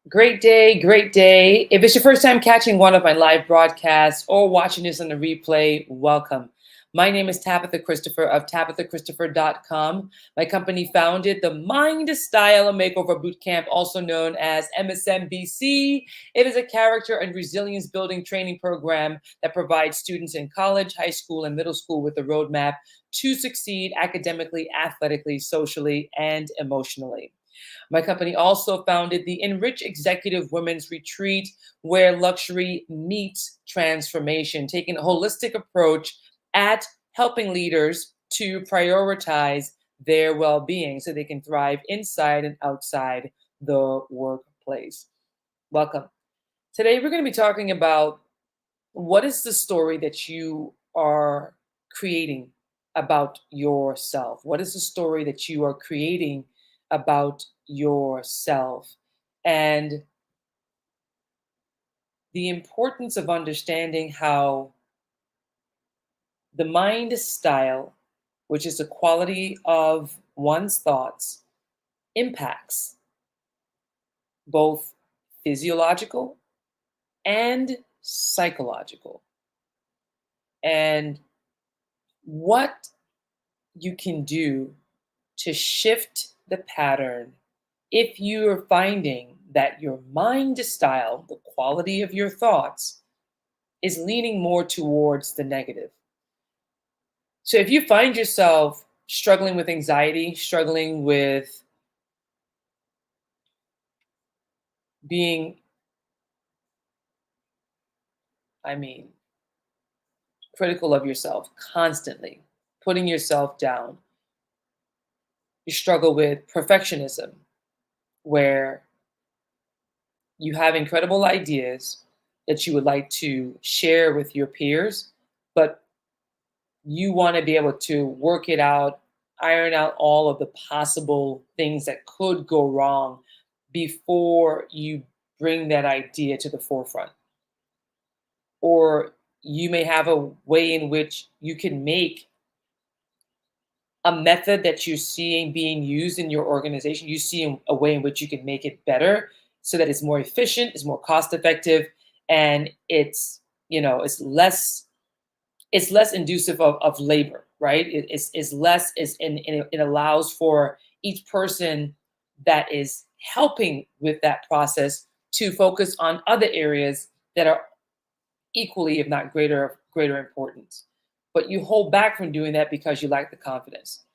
Great day, great day. If it's your first time catching one of my live broadcasts or watching this on the replay, welcome. My name is Tabitha Christopher of tabithachristopher.com. My company founded the MINDstyle Makeover Bootcamp, also known as MSMBC. It is a character and resilience building training program that provides students in college, high school, and middle school with a roadmap to succeed academically, athletically, socially, and emotionally. My company also founded the Enrich Executive Women's Retreat, where luxury meets transformation, taking a holistic approach at helping leaders to prioritize their well being so they can thrive inside and outside the workplace. Welcome. Today, we're going to be talking about what is the story that you are creating about yourself? What is the story that you are creating about yourself? And the importance of understanding how the mind style, which is the quality of one's thoughts, impacts both physiological and psychological. And what you can do to shift the pattern if you are finding that your mind style, the quality of your thoughts, is leaning more towards the negative. So if you find yourself struggling with anxiety, struggling with being, I mean, critical of yourself constantly, putting yourself down, you struggle with perfectionism, where you have incredible ideas that you would like to share with your peers, but you want to be able to work it out, iron out all of the possible things that could go wrong before you bring that idea to the forefront. Or you may have a way in which you can make a method that you're seeing being used in your organization. You see a way in which you can make it better so that it's more efficient, it's more cost effective, and it's less inducive of labor, right? It's less is and it allows for each person that is helping with that process to focus on other areas that are equally, if not greater importance. But you hold back from doing that because you lack the confidence.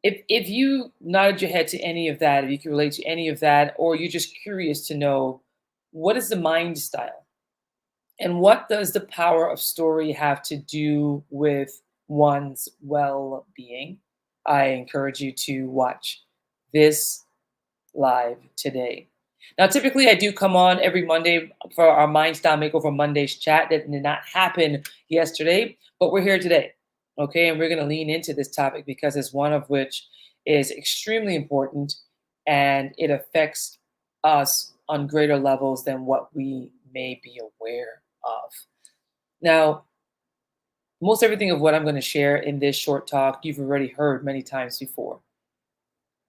If you nodded your head to any of that, if you can relate to any of that, or you're just curious to know what is the mind style, and what does the power of story have to do with one's well being? I encourage you to watch this live today. Now, typically, I do come on every Monday for our MindStyle Makeover Mondays chat. That did not happen yesterday, but we're here today. Okay, and we're going to lean into this topic because it's one of which is extremely important and it affects us on greater levels than what we may be aware of. Now, most everything of what I'm going to share in this short talk, you've already heard many times before.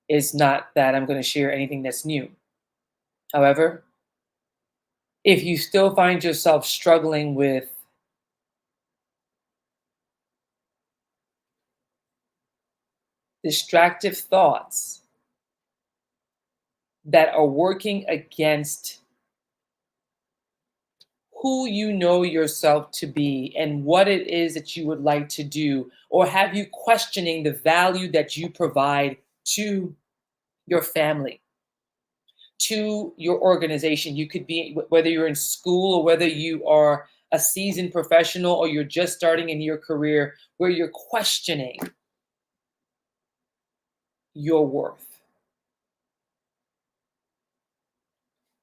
It's not that I'm going to share anything that's new. However, if you still find yourself struggling with distractive thoughts that are working against who you know yourself to be and what it is that you would like to do, or have you questioning the value that you provide to your family, to your organization. You could be, whether you're in school or whether you are a seasoned professional or you're just starting in your career, where you're questioning your worth.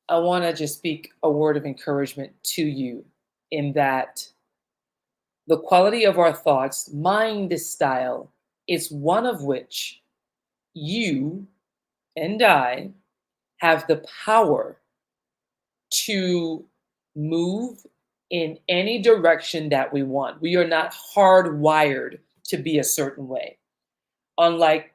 I want to just speak a word of encouragement to you in that the quality of our thoughts, mind style, is one of which you and I have the power to move in any direction that we want. We are not hardwired to be a certain way. Unlike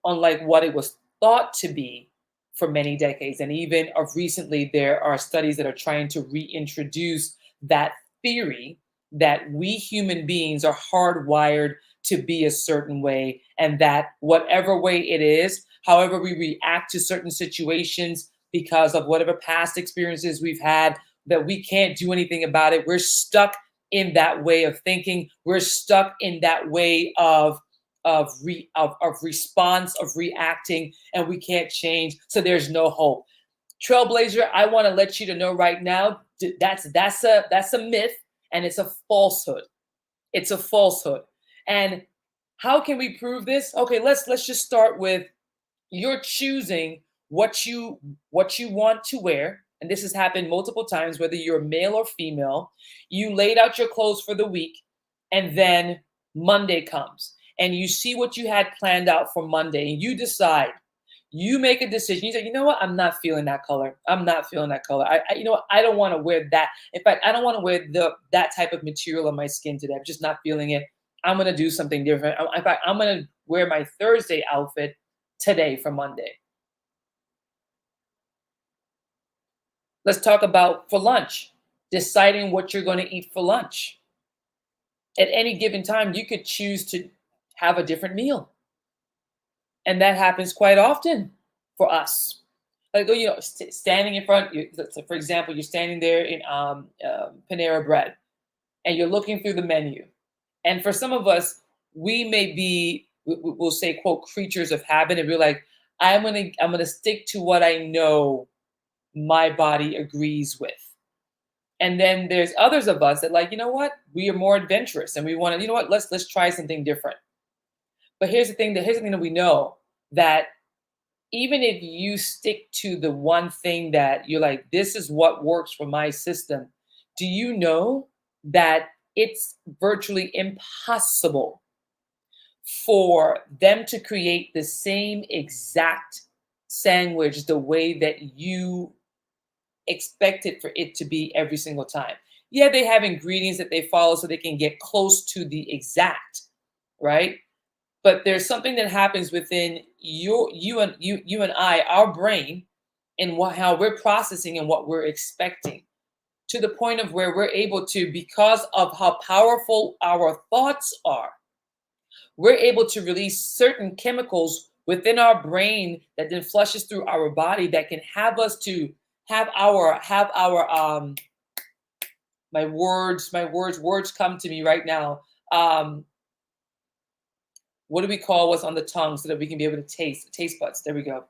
unlike what it was thought to be for many decades. And even of recently, there are studies that are trying to reintroduce that theory that we human beings are hardwired to be a certain way, and that whatever way it is, however we react to certain situations because of whatever past experiences we've had, that we can't do anything about it. We're stuck in that way of thinking. We're stuck in that way of response, of reacting, and we can't change. So there's no hope. Trailblazer, I want to let you to know right now, that's a myth, and it's a falsehood. It's a falsehood. And how can we prove this? Okay, let's just start with, you're choosing what you want to wear, and this has happened multiple times, whether you're male or female. You laid out your clothes for the week, and then Monday comes and you see what you had planned out for Monday, and you decide, you make a decision. You say, you know what, I'm not feeling that color. I'm not feeling that color. You know what, I don't want to wear that. In fact, I don't want to wear that type of material on my skin today. I'm just not feeling it. I'm going to do something different. In fact, I'm going to wear my Thursday outfit today for Monday. Let's talk about for lunch, deciding what you're going to eat for lunch. At any given time, you could choose to have a different meal. And that happens quite often for us. Like, standing in front, so for example, you're standing there in Panera Bread, and you're looking through the menu. And for some of us, we may be, we'll say, quote, creatures of habit, and we're like, I'm gonna stick to what I know my body agrees with. And then there's others of us that, like, you know what, we are more adventurous and we want to, you know what, let's try something different. But here's the thing that we know, that even if you stick to the one thing that you're like, this is what works for my system, do you know that it's virtually impossible for them to create the same exact sandwich the way that you expected for it to be every single time? Yeah, they have ingredients that they follow so they can get close to the exact, right? But there's something that happens within you and I, our brain, and how we're processing and what we're expecting, to the point of where we're able to, because of how powerful our thoughts are, we're able to release certain chemicals within our brain that then flushes through our body, that can have us to have our words come to me right now. What do we call what's on the tongue, so that we can be able to taste buds? There we go.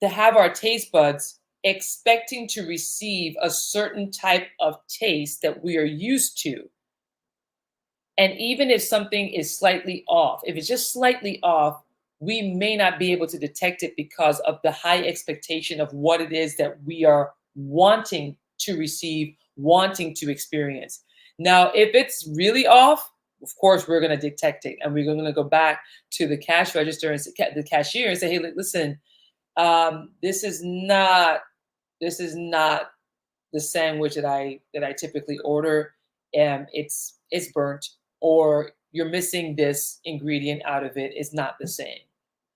To have our taste buds expecting to receive a certain type of taste that we are used to. And even if something is slightly off, if it's just slightly off, we may not be able to detect it because of the high expectation of what it is that we are wanting to receive, wanting to experience. Now, if it's really off, of course, we're going to detect it, and we're going to go back to the cash register and the cashier and say, "Hey, listen, this is not the sandwich that I typically order. It's burnt, or you're missing this ingredient out of it. It's not the same,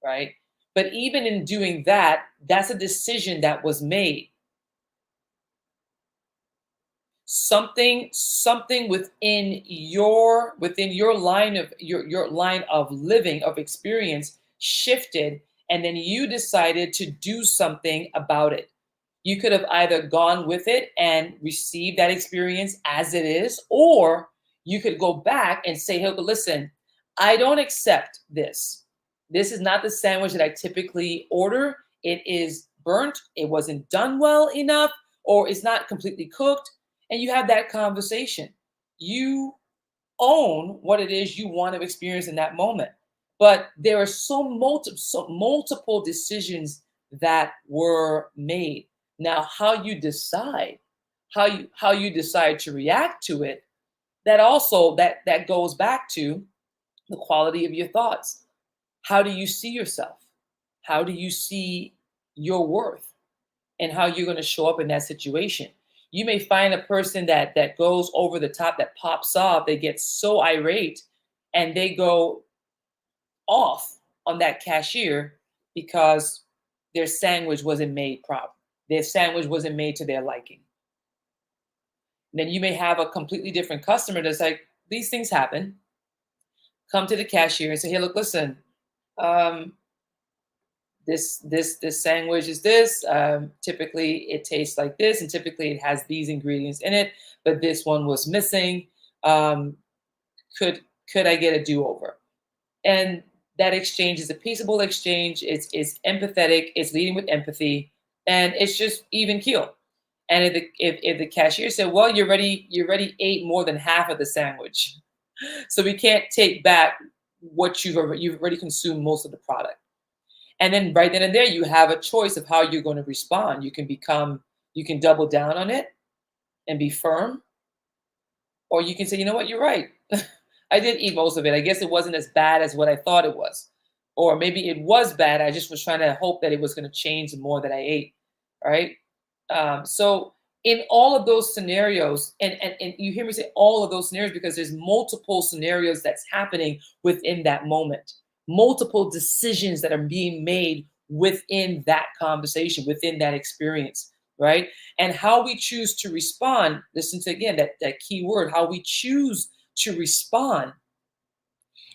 right?" But even in doing that, that's a decision that was made. Something within your line of living, of experience, shifted, and then you decided to do something about it. You could have either gone with it and received that experience as it is, or you could go back and say, "Hey, listen, I don't accept this. This is not the sandwich that I typically order. It is burnt, it wasn't done well enough, or it's not completely cooked." And you have that conversation. You own what it is you want to experience in that moment. But there are so multiple decisions that were made. Now, how you decide to react to it, that goes back to the quality of your thoughts. How do you see yourself? How do you see your worth, and how you're going to show up in that situation? You may find a person that goes over the top, that pops off, they get so irate, and they go off on that cashier because their sandwich wasn't made proper. Their sandwich wasn't made to their liking. And then you may have a completely different customer that's like, these things happen. Come to the cashier and say, hey, look, listen, um, this sandwich is this. Typically, it tastes like this, and typically it has these ingredients in it. But this one was missing. Um, could could I get a do over? And that exchange is a peaceable exchange. It's empathetic. It's leading with empathy, and it's just even keel. And if the cashier said, "Well, you already ate more than half of the sandwich, so we can't take back what you've already consumed most of the product." And then right then and there, you have a choice of how you're going to respond. You can double down on it and be firm, or you can say, you know what, you're right. I did eat most of it. I guess it wasn't as bad as what I thought it was. Or maybe it was bad. I just was trying to hope that it was going to change the more that I ate. Right. So in all of those scenarios, and you hear me say all of those scenarios because there's multiple scenarios that's happening within that moment, multiple decisions that are being made within that conversation, within that experience, right? And how we choose to respond, listen to again that key word, how we choose to respond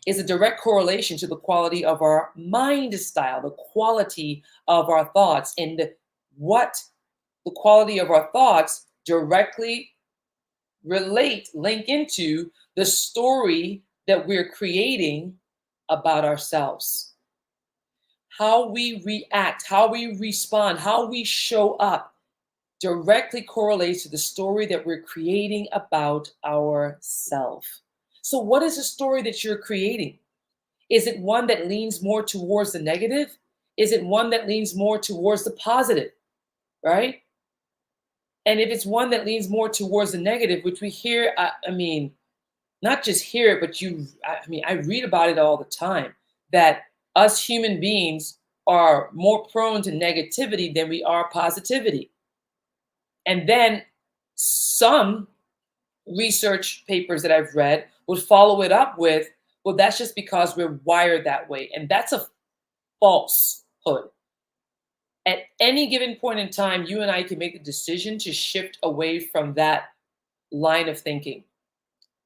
is a direct correlation to the quality of our mind style, the quality of our thoughts, and what the quality of our thoughts directly link into the story that we're creating about ourselves. How we react, how we respond, how we show up directly correlates to the story that we're creating about ourselves. So, what is the story that you're creating? Is it one that leans more towards the negative? Is it one that leans more towards the positive? Right? And if it's one that leans more towards the negative, which we hear, I mean, not just hear it, but I read about it all the time that us human beings are more prone to negativity than we are positivity. And then some research papers that I've read would follow it up with, well, that's just because we're wired that way. And that's a falsehood. At any given point in time, you and I can make the decision to shift away from that line of thinking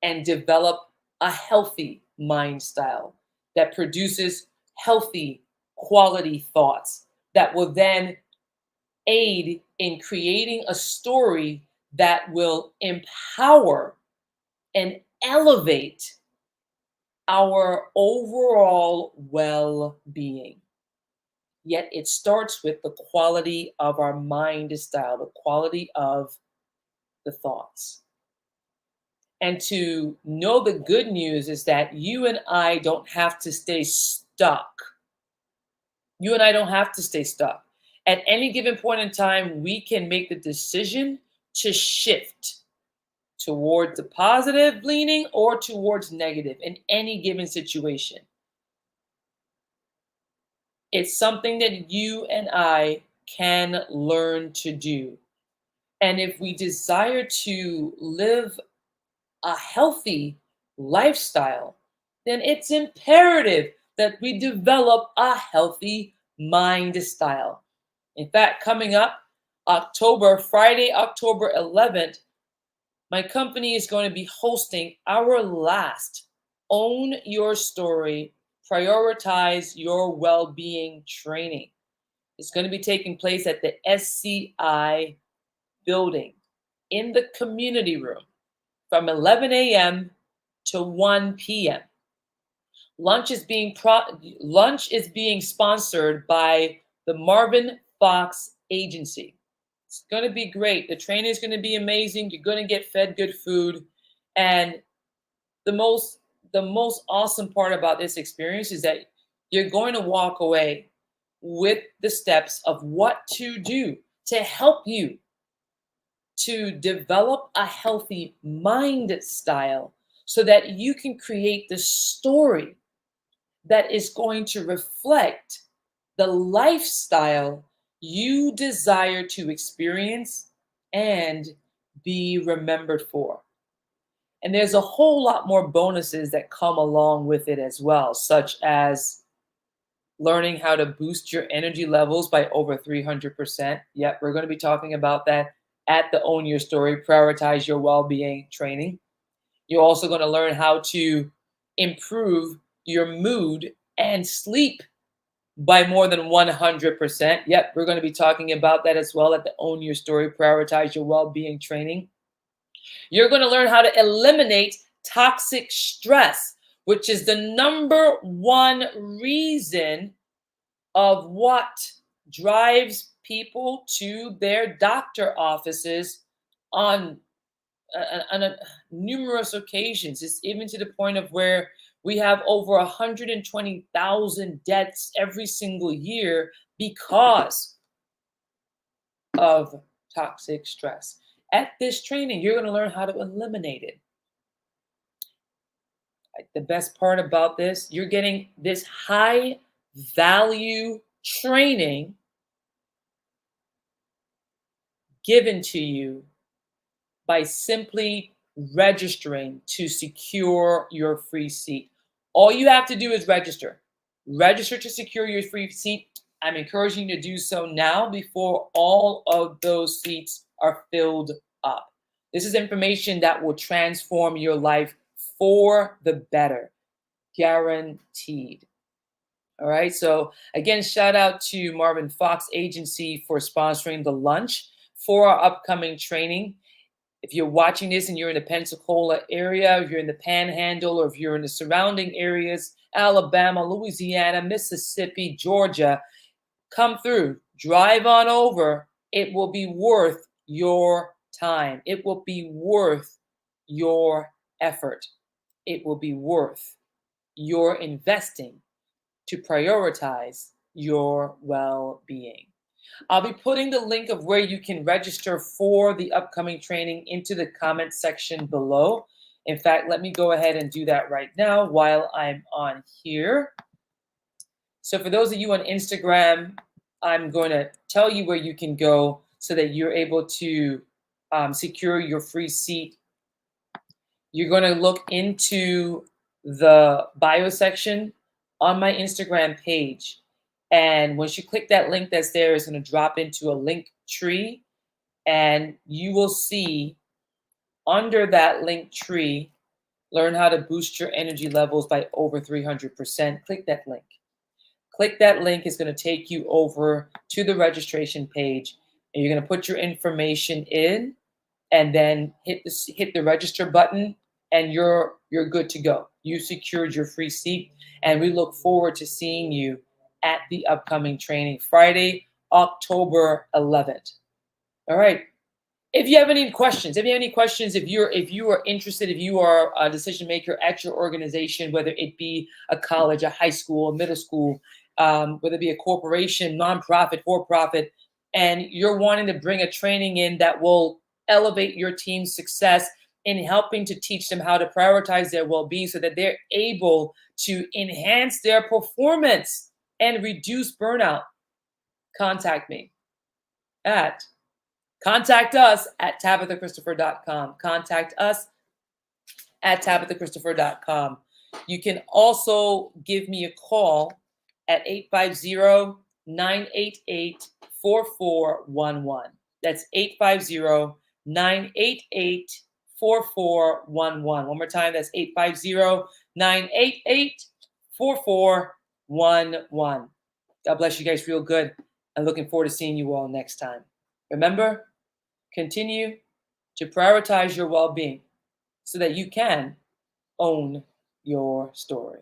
and develop a healthy mind style that produces healthy quality thoughts that will then aid in creating a story that will empower and elevate our overall well being. Yet it starts with the quality of our mind style, the quality of the thoughts. And to know the good news is that you and I don't have to stay stuck. You and I don't have to stay stuck. At any given point in time, we can make the decision to shift towards the positive leaning or towards negative in any given situation. It's something that you and I can learn to do. And if we desire to live a healthy lifestyle, then it's imperative that we develop a healthy mind style. In fact, coming up Friday, October 11th, my company is going to be hosting our last Own Your Story, Prioritize Your Well-Being training. It's going to be taking place at the SCI building in the community room from 11 a.m. to 1 p.m. Lunch is being sponsored by the Marvin Fox Agency. It's going to be great. The training is going to be amazing. You're going to get fed good food, and the most awesome part about this experience is that you're going to walk away with the steps of what to do to help you to develop a healthy mind style so that you can create the story that is going to reflect the lifestyle you desire to experience and be remembered for. And there's a whole lot more bonuses that come along with it as well, such as learning how to boost your energy levels by over 300%. Yep, we're going to be talking about that at the Own Your Story, Prioritize Your Well-Being training. You're also going to learn how to improve your mood and sleep by more than 100%. Yep, we're going to be talking about that as well at the Own Your Story, Prioritize Your Well-Being training. You're going to learn how to eliminate toxic stress, which is the number one reason of what drives people to their doctor offices on, numerous occasions. It's even to the point of where we have over 120,000 deaths every single year because of toxic stress. At this training, you're going to learn how to eliminate it. The best part about this, you're getting this high value training given to you by simply registering to secure your free seat. All you have to do is register. Register to secure your free seat. I'm encouraging you to do so now before all of those seats are filled up. This is information that will transform your life for the better, guaranteed. All right. So again, shout out to Marvin Fox Agency for sponsoring the lunch for our upcoming training. If you're watching this and you're in the Pensacola area, if you're in the Panhandle, or if you're in the surrounding areas, Alabama, Louisiana, Mississippi, Georgia, come through, drive on over. It will be worth your time. It will be worth your effort. It will be worth your investing to prioritize your well-being. I'll be putting the link of where you can register for the upcoming training into the comment section below. In fact, let me go ahead and do that right now while I'm on here. So for those of you on Instagram, I'm going to tell you where you can go so that you're able to secure your free seat. You're going to look into the bio section on my Instagram page. And once you click that link that's there, it's going to drop into a link tree. And you will see under that link tree, learn how to boost your energy levels by over 300%. Click that link. Click that link. It's going to take you over to the registration page. And you're going to put your information in and then hit the register button. And you're good to go. You secured your free seat. And we look forward to seeing you at the upcoming training Friday, October 11th. All right. If you have any questions, if you are interested, if you are a decision maker at your organization, whether it be a college, a high school, a middle school, whether it be a corporation, nonprofit, for-profit, and you're wanting to bring a training in that will elevate your team's success in helping to teach them how to prioritize their well-being so that they're able to enhance their performance and reduce burnout, contact us at TabithaChristopher.com. Contact us at TabithaChristopher.com. You can also give me a call at 850-988-4411. That's 850-988-4411. One more time, that's 850-988-4411. God bless you guys real good. I'm looking forward to seeing you all next time. Remember, continue to prioritize your well-being so that you can own your story.